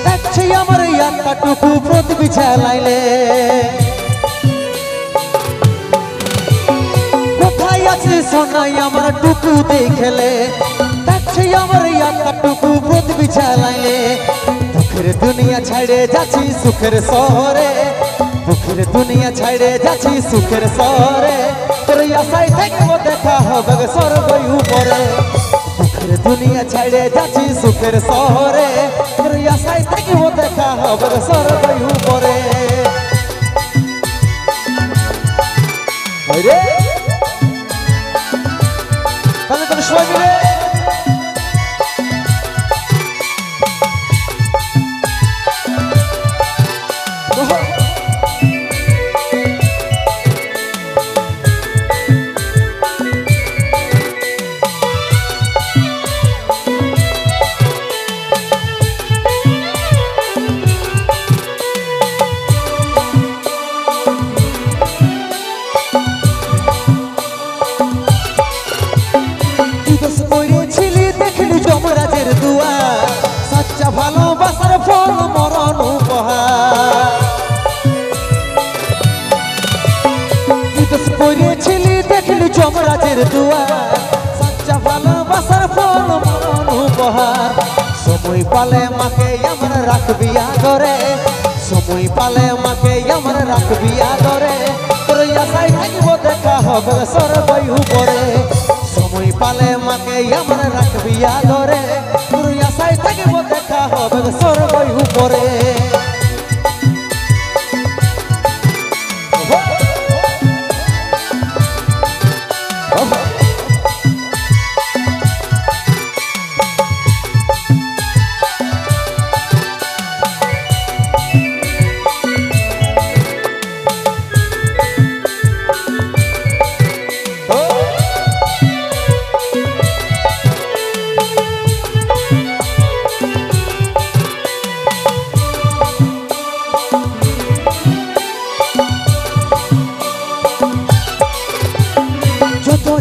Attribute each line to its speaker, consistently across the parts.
Speaker 1: দেখছি আমার ইয়াটাটুকু প্রদীপ জ্বালাইলে কোথায় আছে সোনাই আমার টুকু দেখলে দেখছি আমার ইয়াটাটুকু প্রদীপ জ্বালাইলে দুঃখের দুনিয়া ছাড়ে যাচ্ছি সুখের শহরে দুঃখের দুনিয়া ছাড়ে যাচ্ছি সুখের শহরে তোর আশায় থাকবো দেখা হবে স্বর্গ উপরে দুঃখের দুনিয়া ছাড়ে যাচ্ছি সুখের শহরে তোর আশায় থাকবো দেখা হবে স্বর্গ উপরে রে তাহলে তোর সবাই মিলে ভালোবাসার ফল মরণ উপহার বিদেশ করেছিলি দেখলি যমরাজের দুয়ার সচ্চা ভালোবাসার ফল মরণ উপহার সময় পালে মাকে আমার রাখবি আদরে সময় পালে মাকে আমার রাখবি আদরে তোর আশায় থাকবো দেখা হবে স্বর্গ উপরে সময় পালে মাকে আমার রাখবি আদরে তোর আশায় থাকবো দেখা হবে স্বর্গ উপরে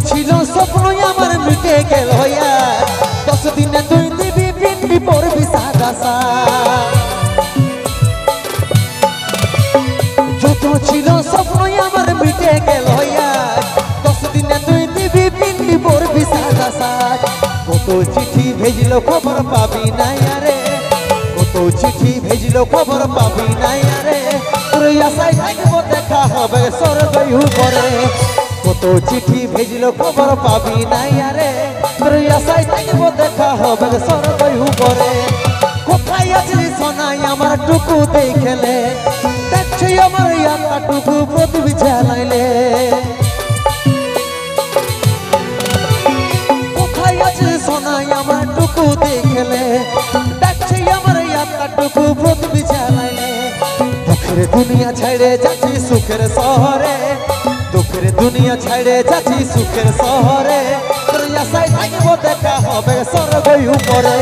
Speaker 1: ছিল স্বপ্ন আমার মিটে গেল 10 দিনে তুই দিবি পিন্ডি পড়বি সাদা যত ছিল স্বপ্ন আমার মিটে গেল 10 দিনে তুই দিবি পিন্ডি পড়বি সাদা কত চিঠি ভেজল খবর পাবি না রে কত চিঠি ভেজল খবর পাবি না রে তোর আশায় থাকবো দেখা হবে স্বর্গ উপরে কত চিঠি ভেজল খবর পাবি না রে তোর আশায় থাকবো দেখা হবে স্বর্গ উপরে কোথায় আছিস সোনাই আমার টুকু দেখলে দেখছি আমার ইয়াটাটুকু প্রদীপ জ্বালাইলে কোথায় আছিস সোনাই আমার টুকু দেখলে দেখছি আমার ইয়াটাটুকু প্রদীপ জ্বালাইলে দুঃখের দুনিয়া ছেড়ে যাচ্ছি সুখের শহরে দুঃখের দুনিয়া ছাড়ে যাচ্ছি সুখের শহরে তোর আশায় থাকবো দেখা হবে স্বর্গ উপরে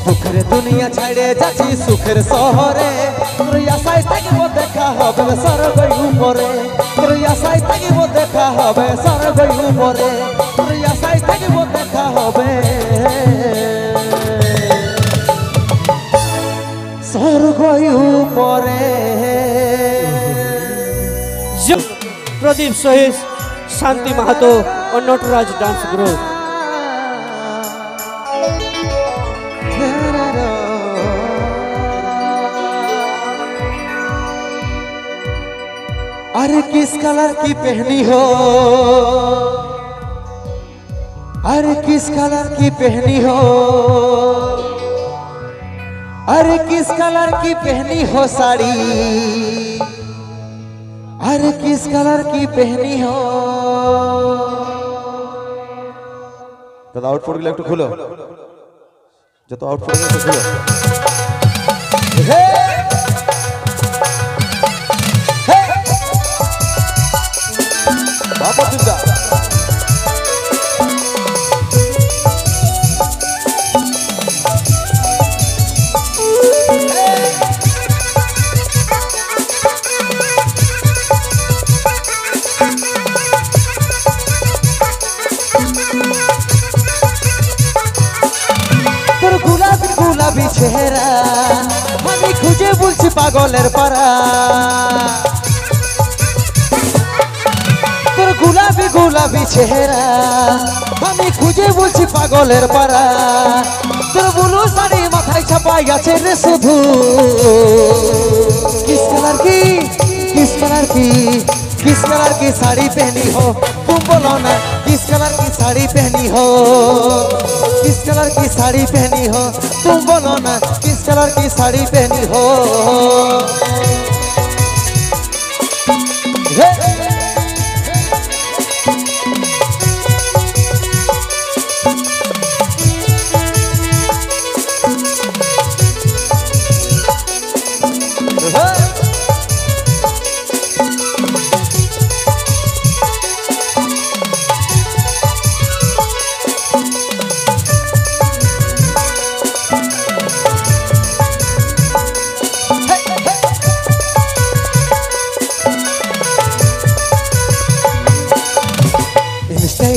Speaker 1: দুঃখের দুনিয়া ছাড়ে যাচ্ছি সুখের শহরে তোর আশায় থাকবো দেখা হবে স্বর্গ উপরে তোর আশায় থাকবো দেখা হবে স্বর্গ উপরে তোর আশায় থাকবো দেখা হবে স্বর্গ উপরে
Speaker 2: प्रदीप सोहेश शांति महतो और नटराज डांस ग्रुप
Speaker 1: अरे किस कलर की पहनी हो अरे किस कलर की पहनी हो अरे किस कलर की पहनी हो साड़ी अरे किस कलर की पहनी हो दादा आउटफिट गुलो একটু খুলো যত आउटफिट গুলো খুলো হে হে বাবা চিন্তা চেহারা আমি খুঁজে বলছি পাগলের পারা তোর গোলাপি গোলাপি চেহারা আমি খুঁজে বলছি পাগলের পারা তোর ব্লু শাড়ি মাথায় ছাপাই আছে রে শুধু किस कलर की किस कलर की किस कलर की साड़ी पहनी हो तुम बोलो ना किस कलर की साड़ी पहनी हो किस कलर की साड़ी पहनी हो तुम बोलो ना किस कलर की साड़ी पहनी हो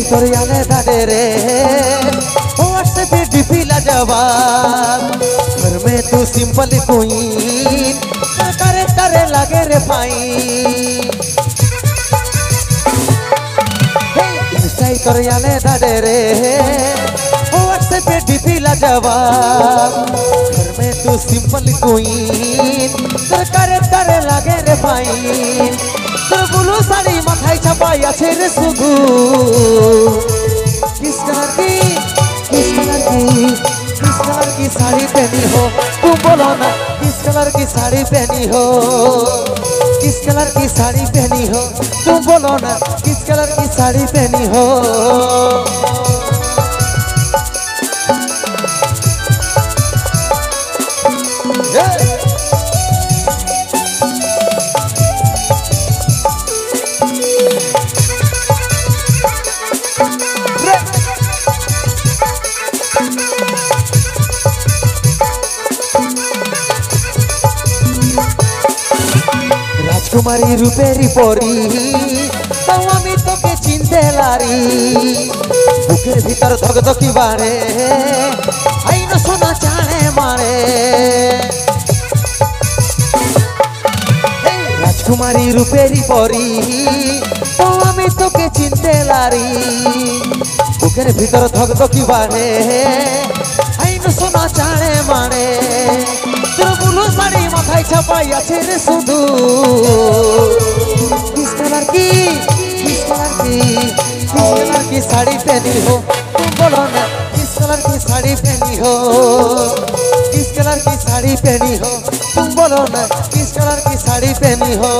Speaker 1: তোর আলে দাদে রে व्हाट्सएप पे डीपी लाजवाब घर में तू सिंपल क्वीन करे करे लगे रे फाइन इंस्टाई তোর আলে দাদে রে व्हाट्सएप पे डीपी लाजवाब घर में तू सिंपल क्वीन करे करे लगे रे फाइन তোর ব্লু শাড়ি মাথায় ছাপাই আছে রে শুধু किस कलर की साड़ी पहनी हो तुम बोलो ना किस कलर की साड़ी पहनी हो किस कलर की साड़ी पहनी हो तुम बोलो ना किस कलर की साड़ी पहनी हो রাজকুমারী রূপেরই পরি তাও আমি তোকে চিনতে লারি বুকের ভিতর ধকধকি বাড়ে আইন সোনা চাড়ে মারে রাজকুমারী রূপেরই পরি তাও আমি তোকে চিনতে লারি বুকের ভিতর ধকধকি বাড়ে আইন সোনা চাড়ে মারে তোর ব্লু শাড়ি মাথায় ছাপাই আছে রে শুধু किस कलर की साड़ी पहनी हो तुम बोलो ना किस कलर की साड़ी पहनी हो किस कलर की साड़ी पहनी हो तुम बोलो ना किस कलर की साड़ी पहनी हो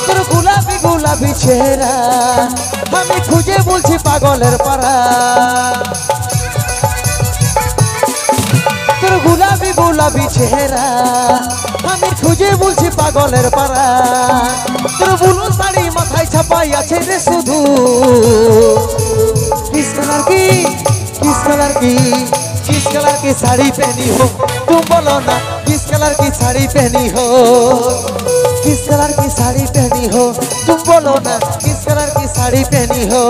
Speaker 1: তোর গোলাপি গোলাপি চেহারা আমি খুঁজে বলছি পাগলের পারা তোর গোলাপি গোলাপি চেহারা আমি খুঁজে বলছি পাগলের পারা তোর ব্লু শাড়ি মাথায় ছাপাই আছে রে শুধু किस कलर की साड़ी पहनी हो तुम बोलो ना किस कलर की साड़ी पहनी हो किस कलर की साड़ी पहनी हो तुम बोलो ना किस कलर की साड़ी पहनी हो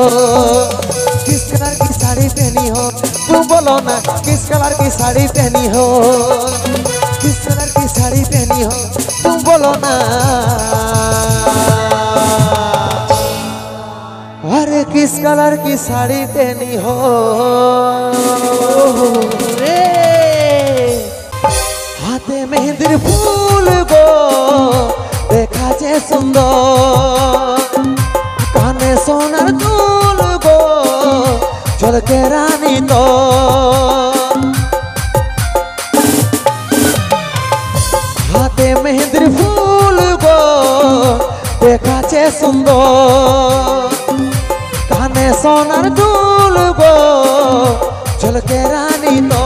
Speaker 1: किस कलर की साड़ी पहनी हो तुम बोलो ना किस कलर की साड़ी पहनी हो किस कलर की साड़ी पहनी हो तुम बोलो ना अरे किस कलर की साड़ी पहनी हो रे हाथे मेहंदी फूल गो देखा जे सुंदर काने सोनार दुल गो झलके रानी तो हाथे मेहंदी फूल गो देखा जे सुंदर काने सोनार दुल गो झलके रानी तो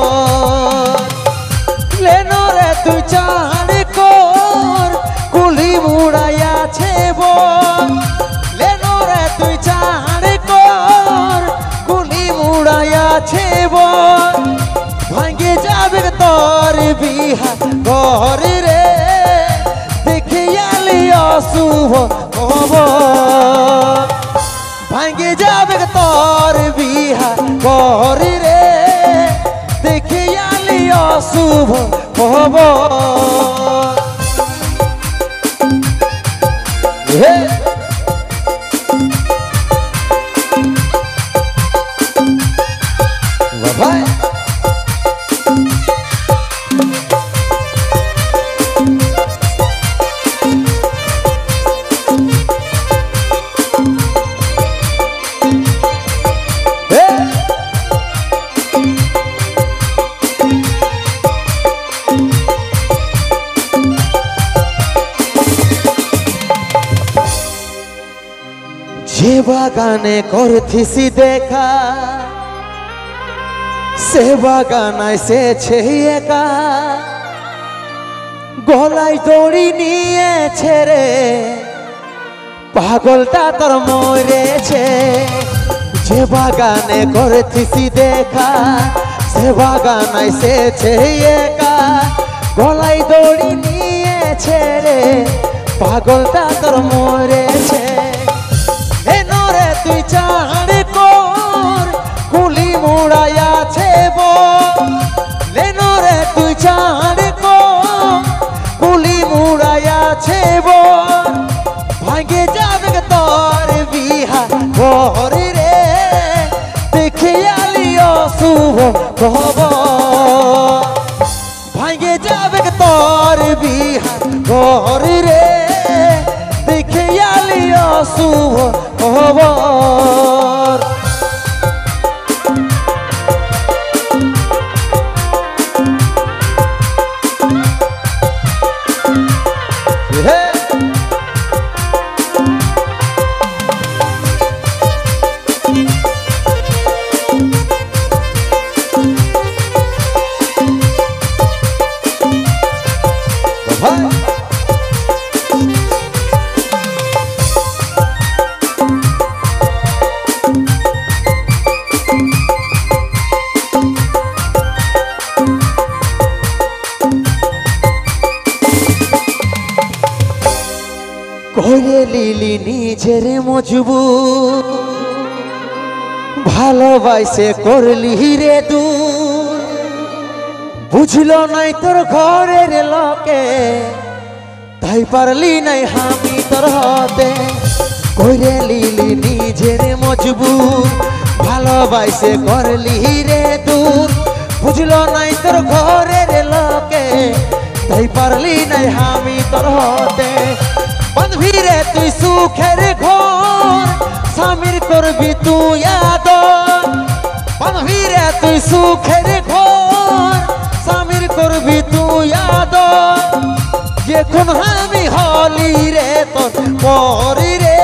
Speaker 1: लेनो रे तू चाँद कोर कुली मुड़ाया छे बोल लेनो रे तू चाँद कोर कुली मुड़ाया छे बोल भांगे जाबे तोर बिहा घर रे देखिया लिया शुभ खबर भांगे जाबे तोर बिहा घर रे देखिया लिया शुभ খবর হে ভাই যে বাগানে করথিসি দেখা সে বাগানায় সেছে একা গলায় দড়ি নিয়েছে রে পাগলটা তোর মরেছে যে বাগানে করথিসি দেখা সে বাগানায় সেছে একা গলায় দড়ি নিয়েছে রে পাগলটা তোর মরেছে তুই চাঁড় কর কুলি মুড়াইয়াছে রে তুই চাঁড় কর কুলি মুড়াইয়াছে ভাগে যাবে তোর বিহা ঘর রে দেখে আলিও শুভ খবর ভাগে যাবে তোর বিহা ঘর রে দেখে আলিও শুভ খবর করে লিলি নিজের মজবুত ভালোবাসে করলি রে দূর বুঝলো নাই তোর ঘরের লোকে তাই পারলি নাই আমি তোর হতে করে লিলি নিজের মজবুত ভালোবাসে করলি রে দূর বুঝলো নাই তোর ঘরের লোকে তাই পারলি নাই আমি তোর হতে বাঁধবি রে তুই সুখের ঘর স্বামীর করবি তুই আদর বাঁধবি রে তুই সুখের ঘর স্বামীর করবি তুই আদর এখন আমি হলি রে তোর পরি রে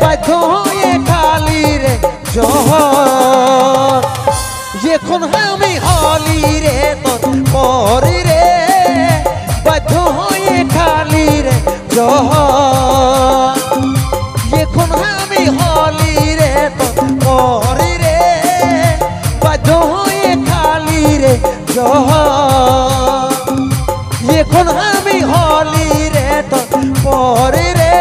Speaker 1: বাধ্য হয়ে খালি রে জহর এখন আমি হলি রে তোর পরি রে বাধ্য হয়ে খালি রে জহর এখন আমি হলি রে তোর রে বাধ্য হয়ে খালি রে জহর এখন আমি হলি রে তোর রে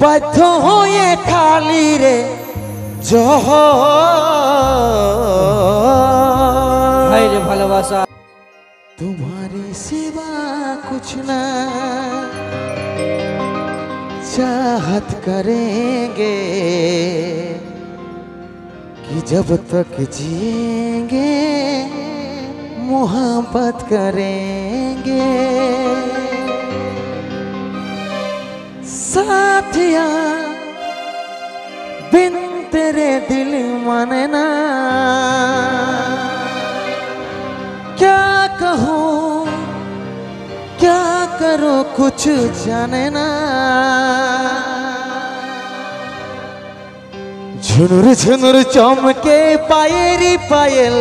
Speaker 1: বাধ্য হয়ে খালি রে জহর
Speaker 2: ভাই রে ভালোবাসা
Speaker 1: तुम्हारी सिवा कुछ ना चाहत करेंगे कि जब तक जिएंगे मोहब्बत करेंगे साथिया बिन तेरे दिल मानना क्या कहूँ क्या करो कुछ जाने ना झुनुर झुनुर चमके पायरी पायल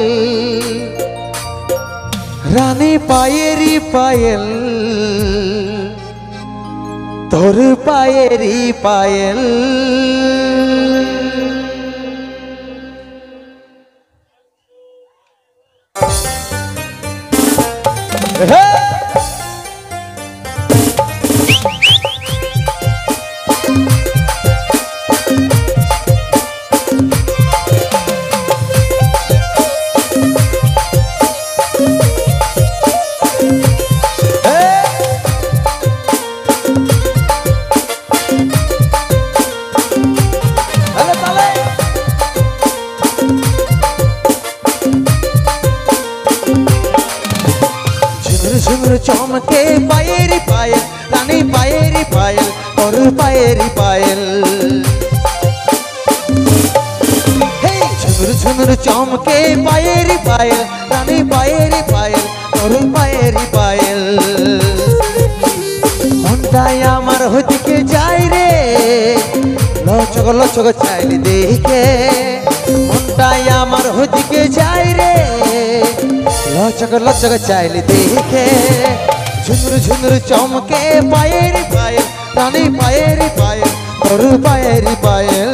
Speaker 1: रानी पायरी पायल तोर पायरी पायल ঝুমুর চমকে পায়েরি পায়েল রানী পায়েরি পায়েল তোর পায়েরি পায়েল ঝুমুর ঝুমুর চমকে পায়েরি পায়েল রানী পায়েরি পায়েল তোর পায়েরি পায়েল মনটাই আমার ওদিকে যাই রে লচক লচক চাইলে দেখে মনটাই আমার ওদিকে যাই রে লচক লচক চাইলে দেখে ঝুমুর ঝুমুর চমকে পায়েরি পায়েল রানী পায়েরি পায়েল তোর পায়েরি পায়েল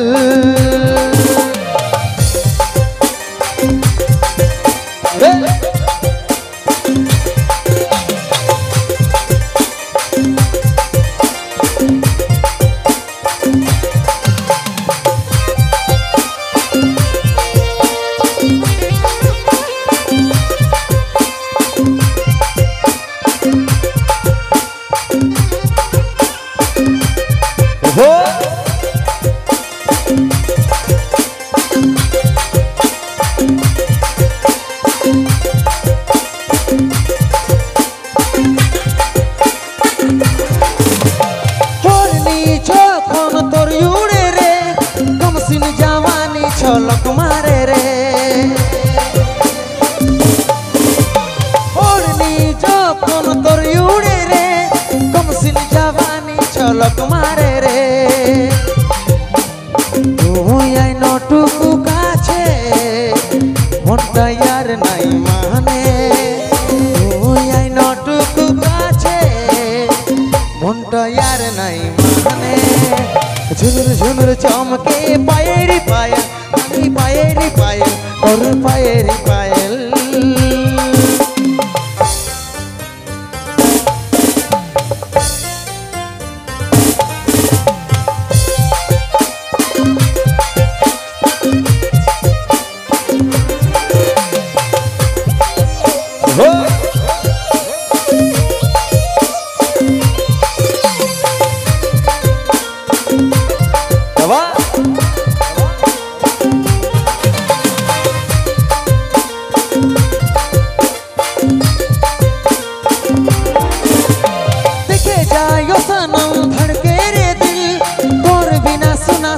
Speaker 1: ছলক মারে রে ওড়নি যখন তোর উড়ে রে কমসিন জাবানি ছলক মারে রে তুই আই নটুকু কাছে মনটা আর নাই মানে তুই আই নটুকু কাছে মনটা আর নাই মানে ঝুনুর ঝুনুর চমকে পায়েরি পায়েল রানী পায়েরি পায়েল তোর পায়েরি পায়েল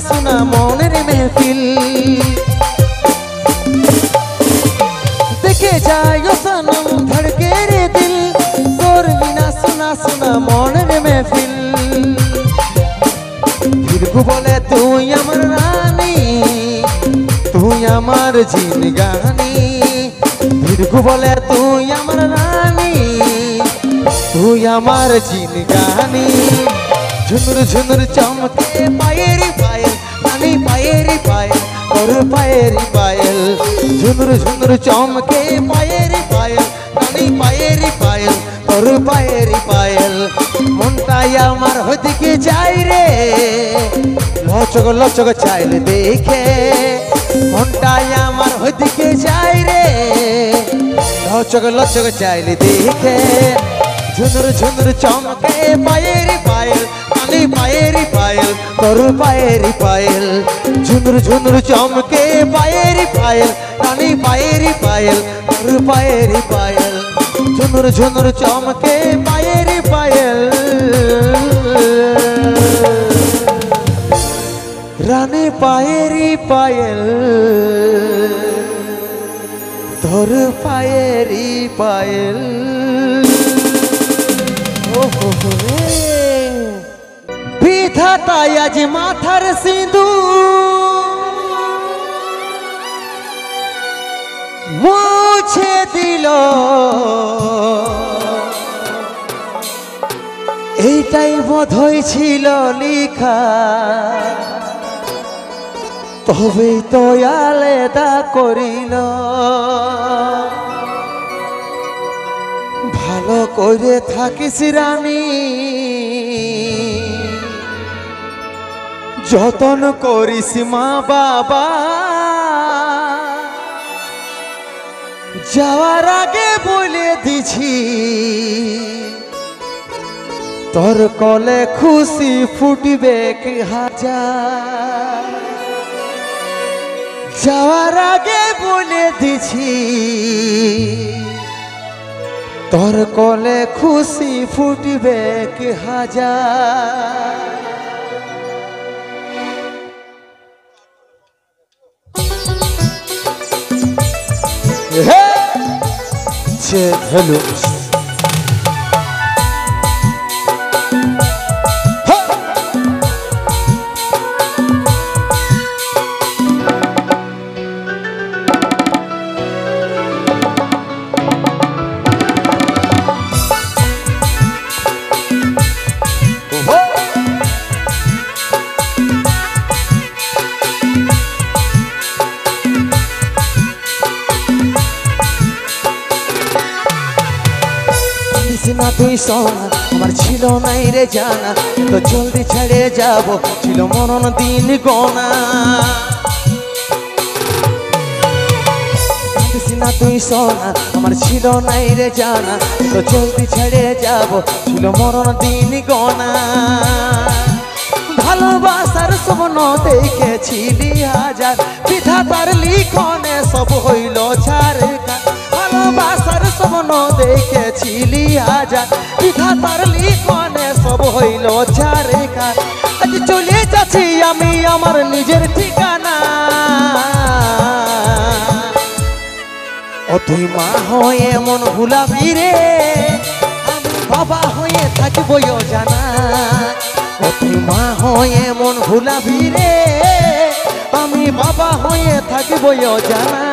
Speaker 1: सुना मौनेर महफिल देखे जायो सनम धड़के रे दिल तोर बिना सुना सुना मौनेर महफिल फिर बोले तू अमर रानी तू अमर जिंदगानी फिर बोले तू अमर रानी तू अमर जिंदगानी झुनुर झुनुर चमके पायरी पायल रानी पायरी पायल और पायरी पायल झुनुर झुनुर चमके पायरी पायल रानी पायरी पायल और पायरी पायल मनटाई आमार ओदिके जाय रे लचक लचक चाइल देखे मनटाई आमार ओदिके जाय रे लचक लचक चाइल देखे झुनुर झुनुर चमके पायरी पायल रानी पायरी पायल तोर पायरी पायल झुनुर झुनुर चमके पायरी पायल रानी पायरी पायल तोर पायरी पायल झुनुर झुनुर चमके पायरी पायल रानी पायरी पायल तोर पायरी पायल विधाता आज माथार सिंदूर मुछे दिल এইটাই বোধহয় ছিল লেখা তবে তো আলাদা করিল ভালো করে থাকিস রানী যতন করিস মা বাবা যাওয়ার আগে বলে দিছি তোর কলে খুশি ফুটবে কি হাজার যাওয়ার আগে বলে দিছি তোর কোলে খুশি ফুটবে কি হাজার যে ভ্যালু না তুই সোনা আমার ছিল নাই রে জানা তো জলদি ছেড়ে যাব ছিল মরণ দিন গোনা না তুই সোনা আমার ছিল নাই রে জানা তো জলদি ছেড়ে যাব ছিল মরণ দিন গোনা ভালোবাসার স্বপ্ন দেখেছিলি হাজার বিধাতার লিখনে সব হইল ছাড়খা ভালোবাসার স্বপ্ন দেখেছিলি হাজার বিধাতার লিখনে সব হইল ছাড়খা আজ চলে যাচ্ছি আমি আমার নিজের ঠিকানা ও তুই মা হয়ে মন ভুলাবি রে আমি বাবা হয়ে থাকবো জানা ও তুই মা হয়ে মন ভুলাবি রে আমি বাবা হয়ে থাকবো জানা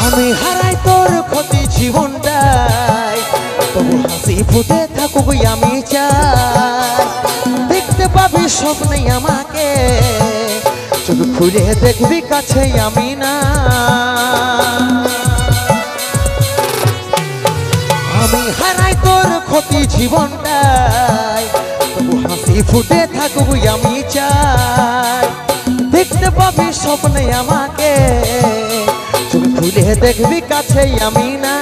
Speaker 1: আমি হারাই তোর ক্ষতি জীবনটাই তবু হাসি ফুটে থাকুক আমি চাই দেখতে পাবি স্বপ্নে আমাকে চোখ খুলে দেখবি কাছে আমি না আমি হারাই তোর ক্ষতি জীবনটাই তবু হাসি ফুটে থাকুক আমি চাই দেখতে পাবি স্বপ্নে আমাকে খুলে দেখবি কাছে আমি না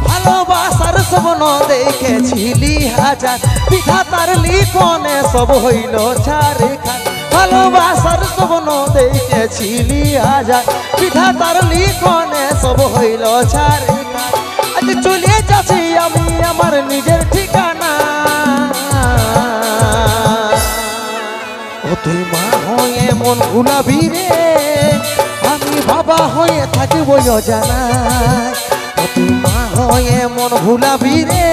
Speaker 1: ভালোবাসার স্বপ্ন দেখেছিলি হাজার বিধাতার লিখনে সব হইল ছাড়খা ভালোবাসার স্বপ্ন দেখেছিলি হাজার বিধাতার লিখনে সব হইল ছাড়খা আজ চলে যাচ্ছি আমি আমার নিজের ঠিকানা ও তুই মা হয়ে মন ভুলাবি রে আমি বাবা হয়ে থাকবো জানা ও তুই মা হয়ে মন ভুলাবি রে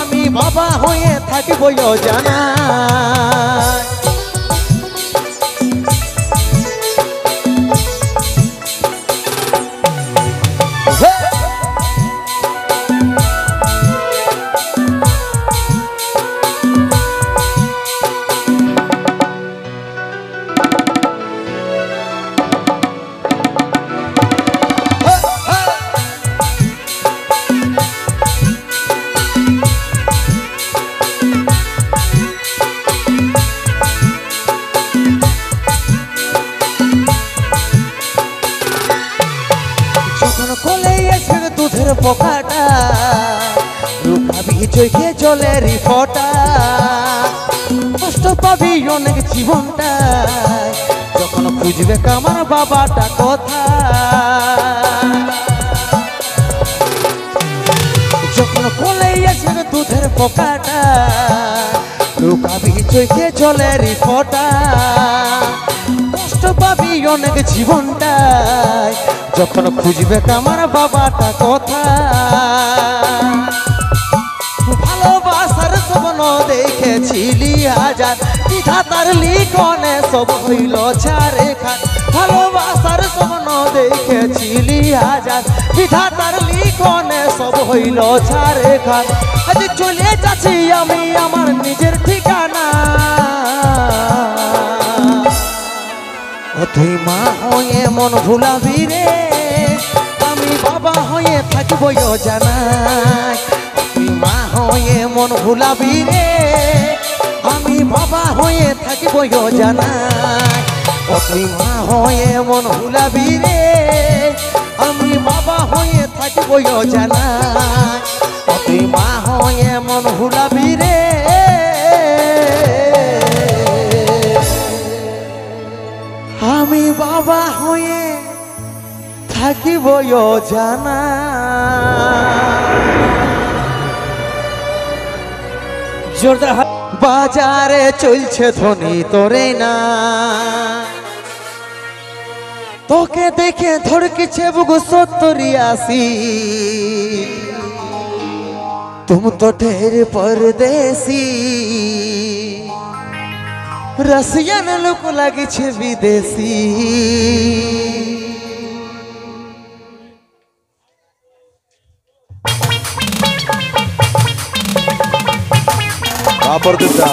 Speaker 1: আমি বাবা হয়ে থাকবো জানা কোলে এসে দুধের পোকাটা লুকাবি চোখে জলের ফোঁটা কষ্ট পাবি অনেক জীবনটা যখন খুঁজবে আমার বাবাটা কথা যখন কোলে এসে দুধের পোকাটা লুকাবি চোখে জলের ফোঁটা কষ্ট পাবি অনেক জীবনটায় যখন খুঁজবে আমার বাবাটা কথা ভালোবাসার স্বপ্ন দেখেছিলি হাজার বিধাতার লিখনে সব হইল ছাড়খা ভালোবাসার স্বপ্ন দেখেছিলি হাজার বিধাতার লিখনে সব হইল ছাড়খা আজ চলে যাচ্ছি আমি আমার নিজের ঠিকানা তুই মা হয়ে মন ভুলাবি রে, আমি বাবা হয়ে থাকবো জানাই। তুই মা হয়ে মন ভুলাবি রে, আমি বাবা হয়ে থাকবো জানাই। ও তুই মা হয়ে মন ভুলাবি রে, আমি বাবা হয়ে থাকবো জানাই। ও তুই মা হয়ে মন ভুলাবি রে, আমি বাবা হয়ে থাকিব জানা।
Speaker 2: জোরদার হাত।
Speaker 1: বাজারে চলছে ধ্বনি তোরে না, তোকে দেখে ধড়কেছে বুক 70-80। तुम तो ढेर परदेसी, रसियन लोक लागे छे विदेशी। परदेसा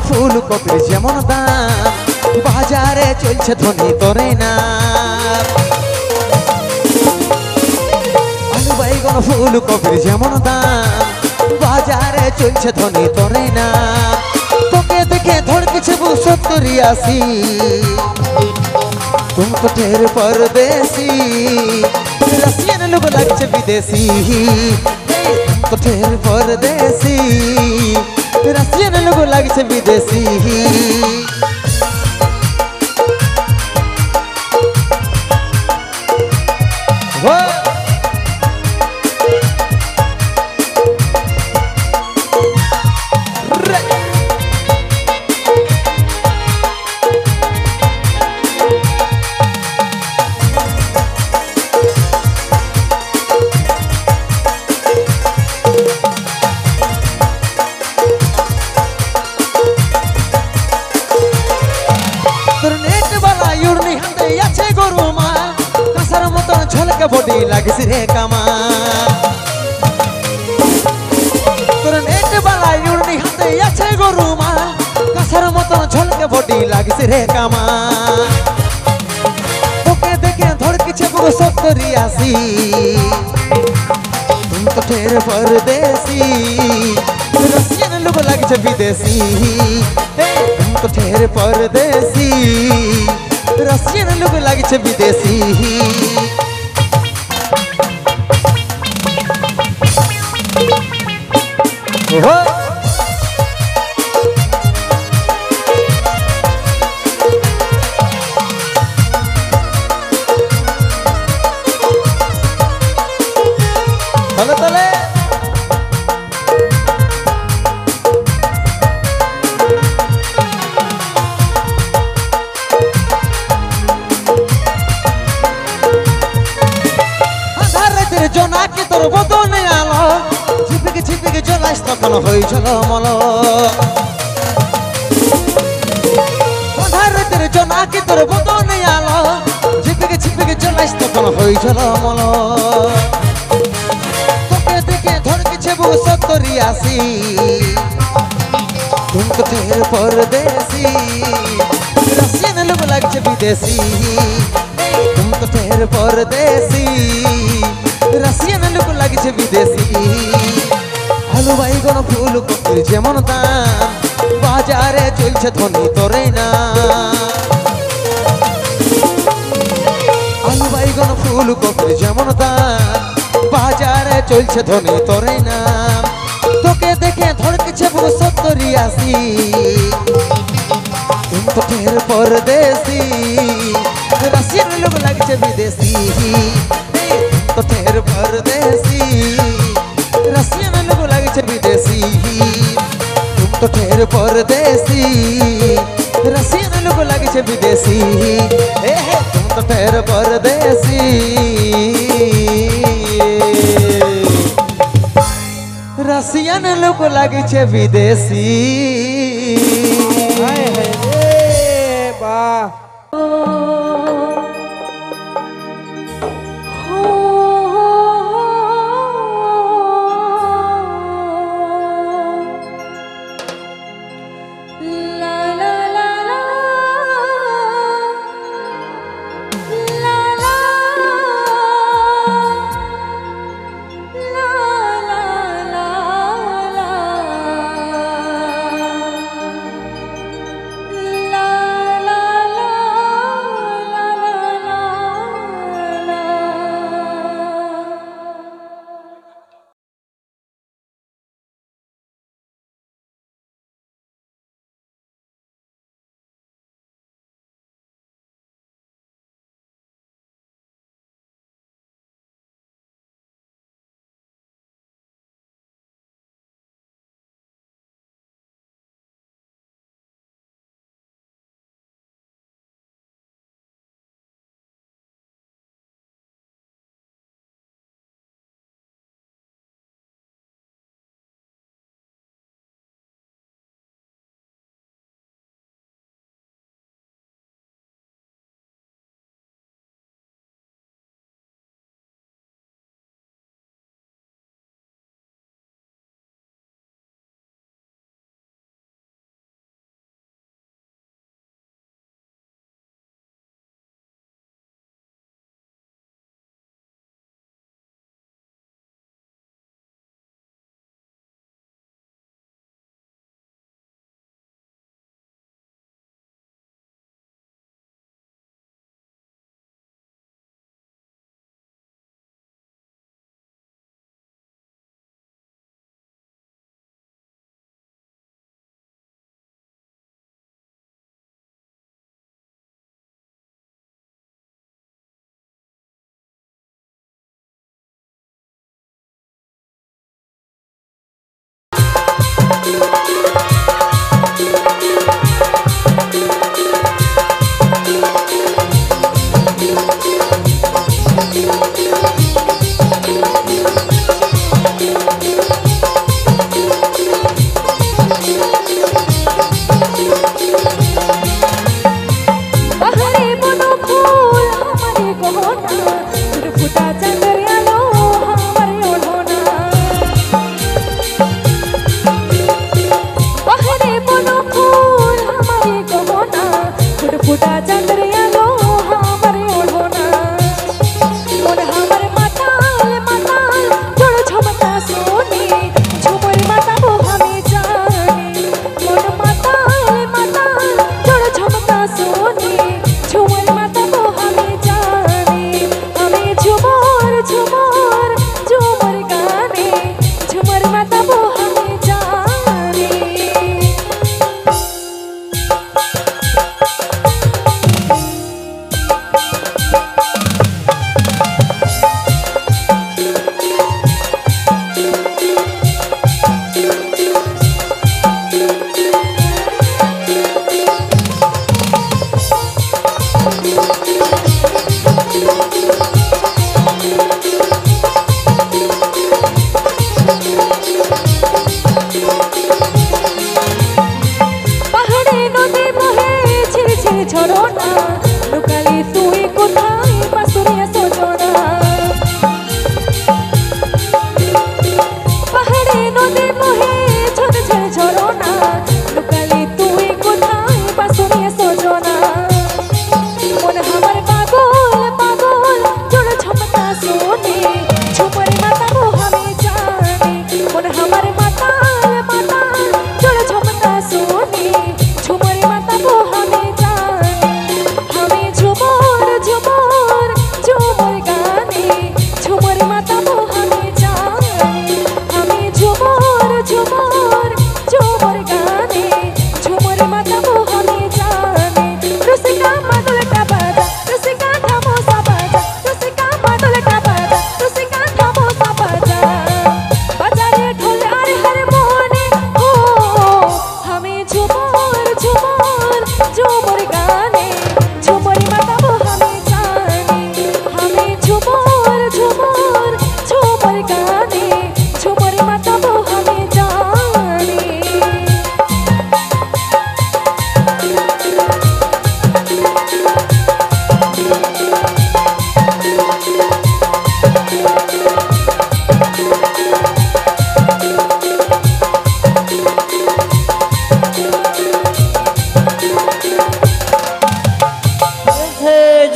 Speaker 1: ফুল কপির যেমন দাম, বাজারে চলছে ধ্বনি তোরে না। আলু বাইগন ফুল কপির যেমন দাম, বাজারে চলছে ধ্বনি তোরে না। তোকে দেখে ধড়কেছে বুক 70-80। तुम तो ढेर परदेसी, रसियन लोग लगছে विदेशी। तुम तो ढेर परदेसी, रसियन लोग लगছে विदेशी। ঝলকে বডি লাগছে রে কামা, তোর নেট বালা ইউনি হাতে আছে গরু মা। কাসার মতন ঝলকে বডি লাগছে রে কামা, তোকে দেখে ধড়কেছে বুক 70-80। तुम तो ढेर परदेसी, रसियन लोग लगছে विदेशी। तुम तो ढेर परदेसी, रसियन लोग लगছে विदेशी। तले तले আধারের জোনাকি তোর বদনে আলো, ঝিপিকে ঝিপিকে জ্বলাস তখন হই ঝলমল। আধারের জোনাকি তোর বদনে আলো, ঝিপিকে ঝিপিকে জ্বলাস তখন হই ঝলমল। তোকে দেখে ধড়কেছে বুক 70-80। तुम तो ढेर परदेसी, रसियन लोग लगছে विदेशी। तुम तो ढेर परदेसी, रसियन लोग लगছে विदेशी। আলু বাইগন ফুল কপির যেমন দাম, বাজারে চলছে ধ্বনি তোরে না। আলু বাইগন ফুল কপির যেমন দাম, বাজারে চলছে ধ্বনি তোরে না। তোকে দেখে ধড়কেছে বুক 70-80। तुम तो ढेर परदेसी, रसियन लोग लगছে विदेशी। तुम तो ढेर परदेसी, रसियन लोग लगছে विदेशी। तुम तो ढेर परदेसी, रसियन लोग लगছে विदेशी। तुम तो ढेर परदेसी। রাশিয়ান লোক লাগিছে বিদেশি
Speaker 2: হায় হায় রে বাহ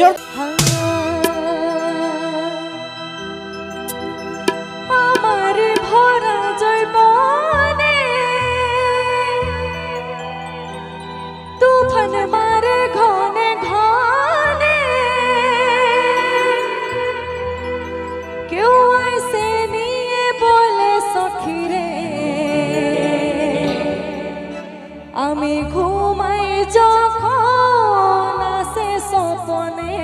Speaker 2: জোর
Speaker 3: আমার ভরা জৈবনে তুফান মারে ঘনে ঘনে কেউ আসে নিয়ে বলে সখিরে আমি ঘুমাই যখন আসে স্বপনে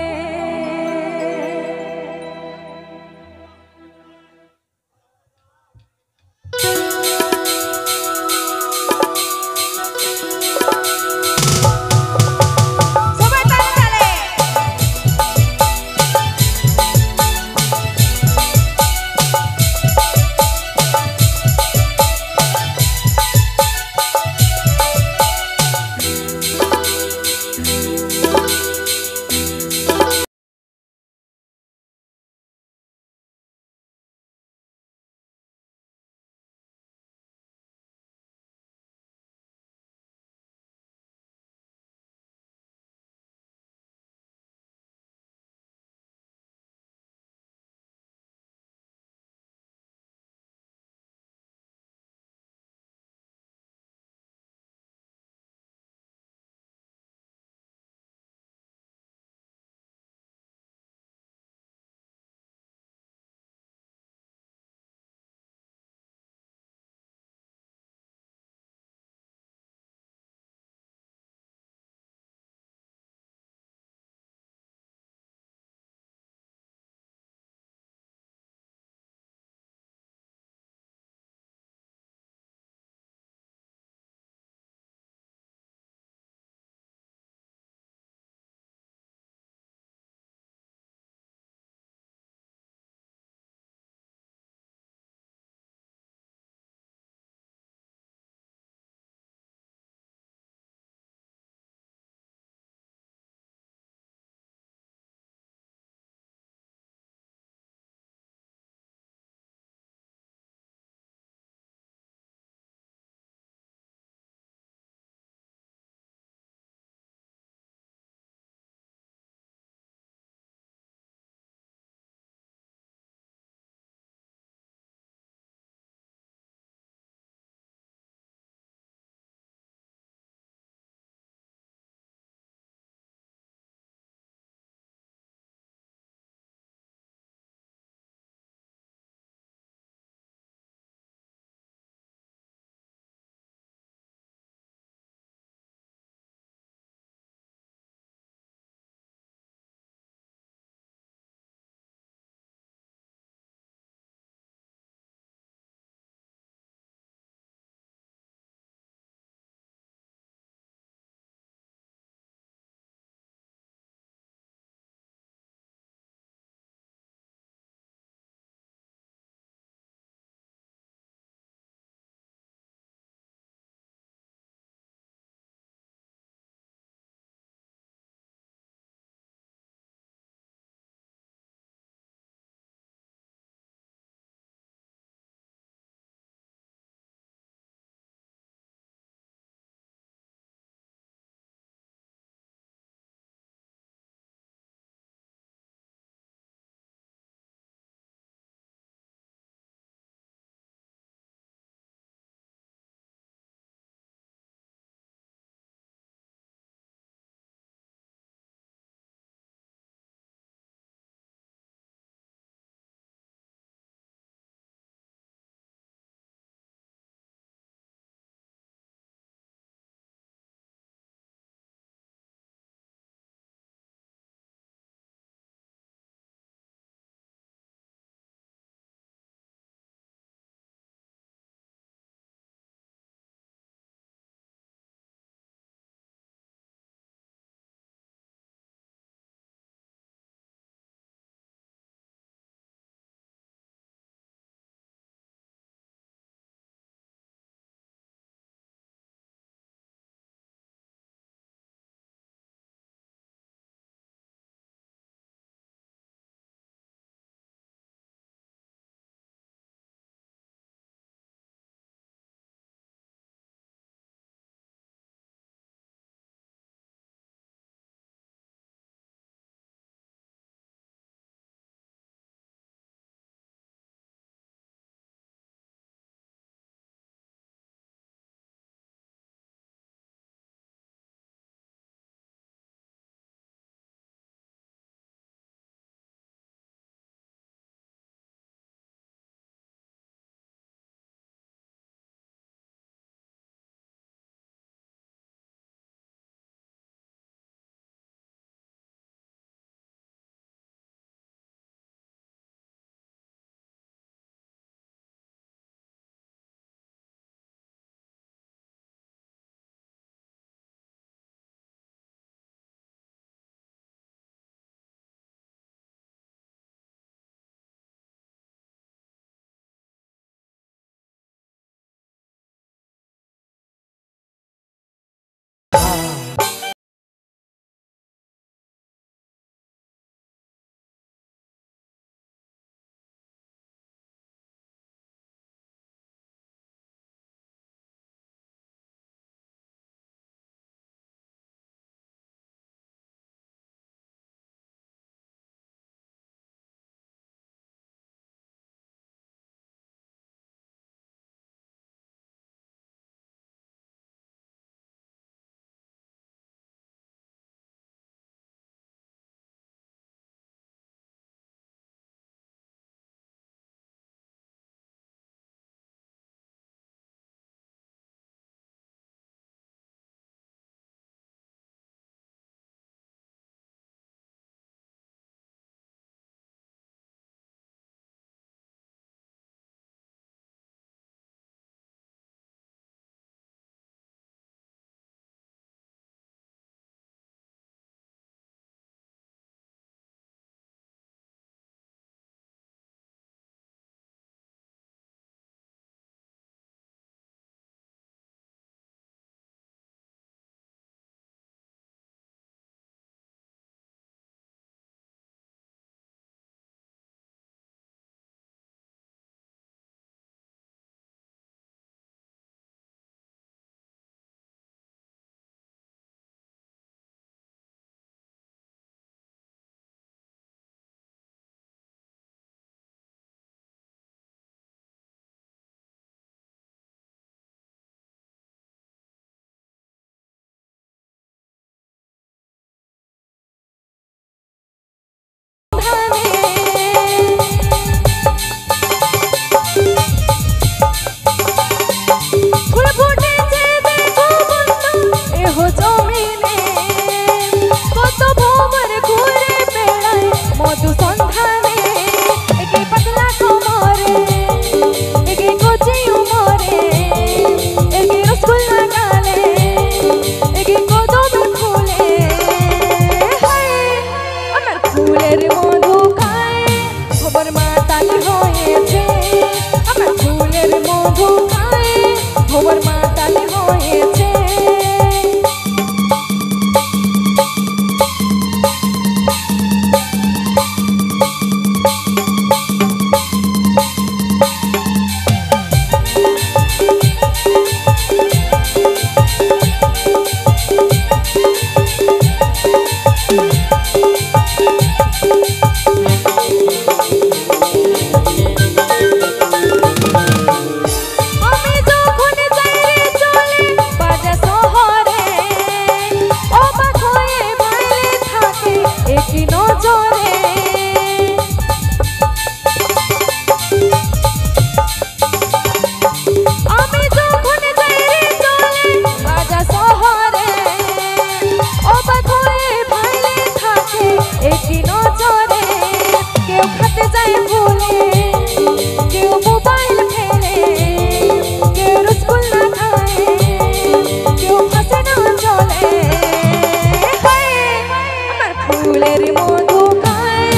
Speaker 3: ফুলের মধু খায়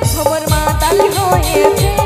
Speaker 3: খবর মাতাল হয়েছে